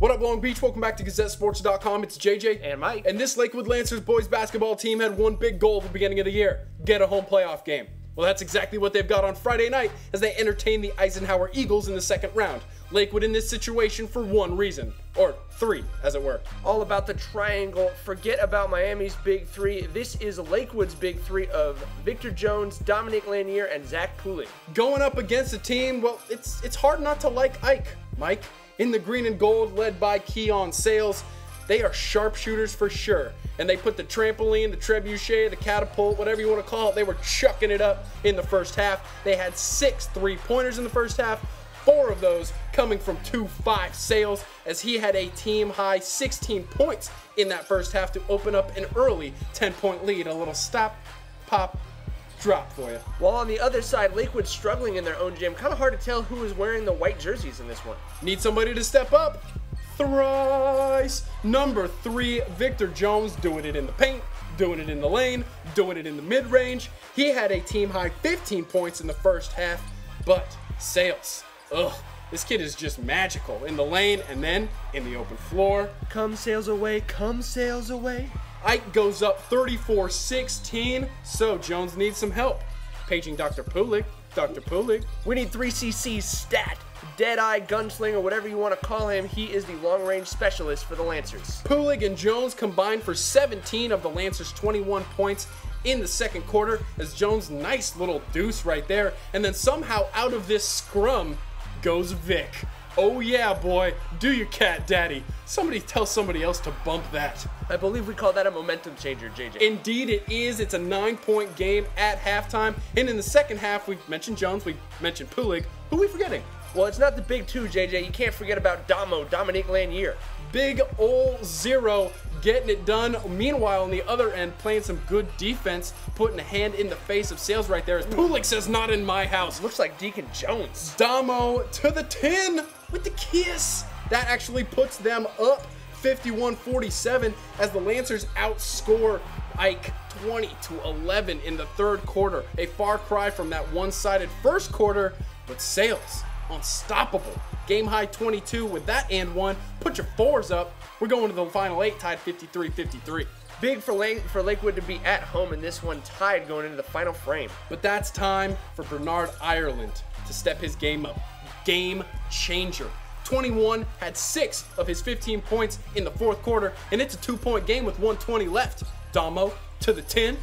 What up, Long Beach? Welcome back to GazetteSports.com. It's JJ and Mike. And this Lakewood Lancers boys basketball team had one big goal at the beginning of the year: get a home playoff game. Well, that's exactly what they've got on Friday night as they entertain the Eisenhower Eagles in the second round. Lakewood in this situation for one reason, or three, as it were. All about the triangle. Forget about Miami's big three. This is Lakewood's big three of Victor Jones, Dominique Lanier, and Zach Pulig. Going up against a team, well, it's hard not to like Ike, Mike. In the green and gold, led by Keon Sales. They are sharpshooters for sure. And they put the trampoline, the trebuchet, the catapult, whatever you want to call it, they were chucking it up in the first half. They had 6 3-pointers in the first half, 4 of those coming from 2-5 Sales, as he had a team-high 16 points in that first half to open up an early 10-point lead. A little stop, pop, drop for you. While on the other side, Lakewood struggling in their own gym. Kind of hard to tell who is wearing the white jerseys in this one. Need somebody to step up. Thrice. Number 3, Victor Jones, doing it in the paint, doing it in the lane, doing it in the mid-range. He had a team-high 15 points in the first half, but Sales, this kid is just magical in the lane and then in the open floor. Come Sales away, come Sales away. Ike goes up 34-16, so Jones needs some help. Paging Dr. Pulig. Dr. Pulig. We need 3CC stat. Deadeye, gunslinger, whatever you want to call him, he is the long-range specialist for the Lancers. Pulig and Jones combined for 17 of the Lancers' 21 points in the second quarter, as Jones, nice little deuce right there, and then somehow out of this scrum goes Vic. Oh yeah, boy, do your cat daddy. Somebody tell somebody else to bump that. I believe we call that a momentum changer, JJ. Indeed it is. It's a 9-point game at halftime, and in the second half, we mentioned Jones, we mentioned Pulig. Who are we forgetting? Well, it's not the big two, JJ. You can't forget about Dominique Lanier. Big ol' zero, getting it done. Meanwhile, on the other end, playing some good defense, putting a hand in the face of Sales right there, as Pulig says, not in my house. Looks like Deacon Jones. Damo to the 10 with the kiss. That actually puts them up 51-47 as the Lancers outscore Ike 20-11 in the third quarter. A far cry from that one-sided first quarter, but Sales unstoppable. Game high 22 with that and one. Put your 4s up. We're going to the final 8 tied 53-53. Big for Lakewood to be at home in this one, tied going into the final frame. But that's time for Bernard Ireland to step his game up. Game changer. 21 had 6 of his 15 points in the fourth quarter, and it's a 2-point game with 1:20 left. Damo to the 10.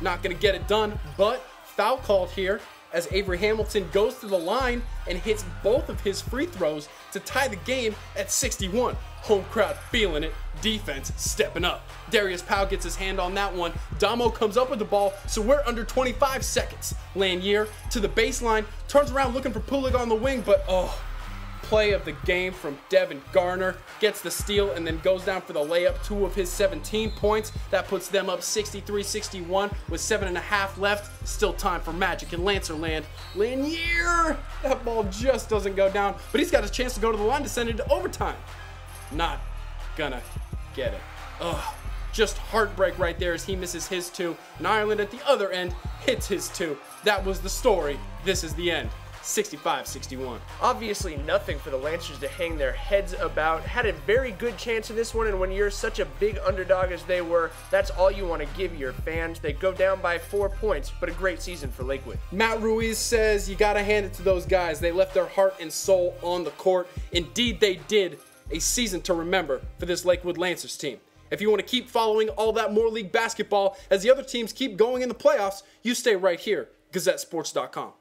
Not going to get it done, but foul called here as Avery Hamilton goes to the line and hits both of his free throws to tie the game at 61. Home crowd feeling it. Defense stepping up. Darius Powell gets his hand on that one. Damo comes up with the ball, so we're under 25 seconds. Lanier to the baseline, turns around looking for Pulig on the wing, but play of the game from Devin Garner, gets the steal and then goes down for the layup. 2 of his 17 points. That puts them up 63-61 with 7.5 left. Still time for magic in Lancerland. Lanier! That ball just doesn't go down, but he's got a chance to go to the line to send it to overtime. Not gonna get it. Just heartbreak right there as he misses his 2, and Ireland at the other end hits his 2. That was the story. This is the end. 65-61. Obviously nothing for the Lancers to hang their heads about. Had a very good chance in this one, and when you're such a big underdog as they were, that's all you want to give your fans. They go down by 4 points, but a great season for Lakewood. Matt Ruiz says you gotta hand it to those guys. They left their heart and soul on the court. Indeed they did. A season to remember for this Lakewood Lancers team. If you want to keep following all that more league basketball as the other teams keep going in the playoffs, you stay right here, GazetteSports.com.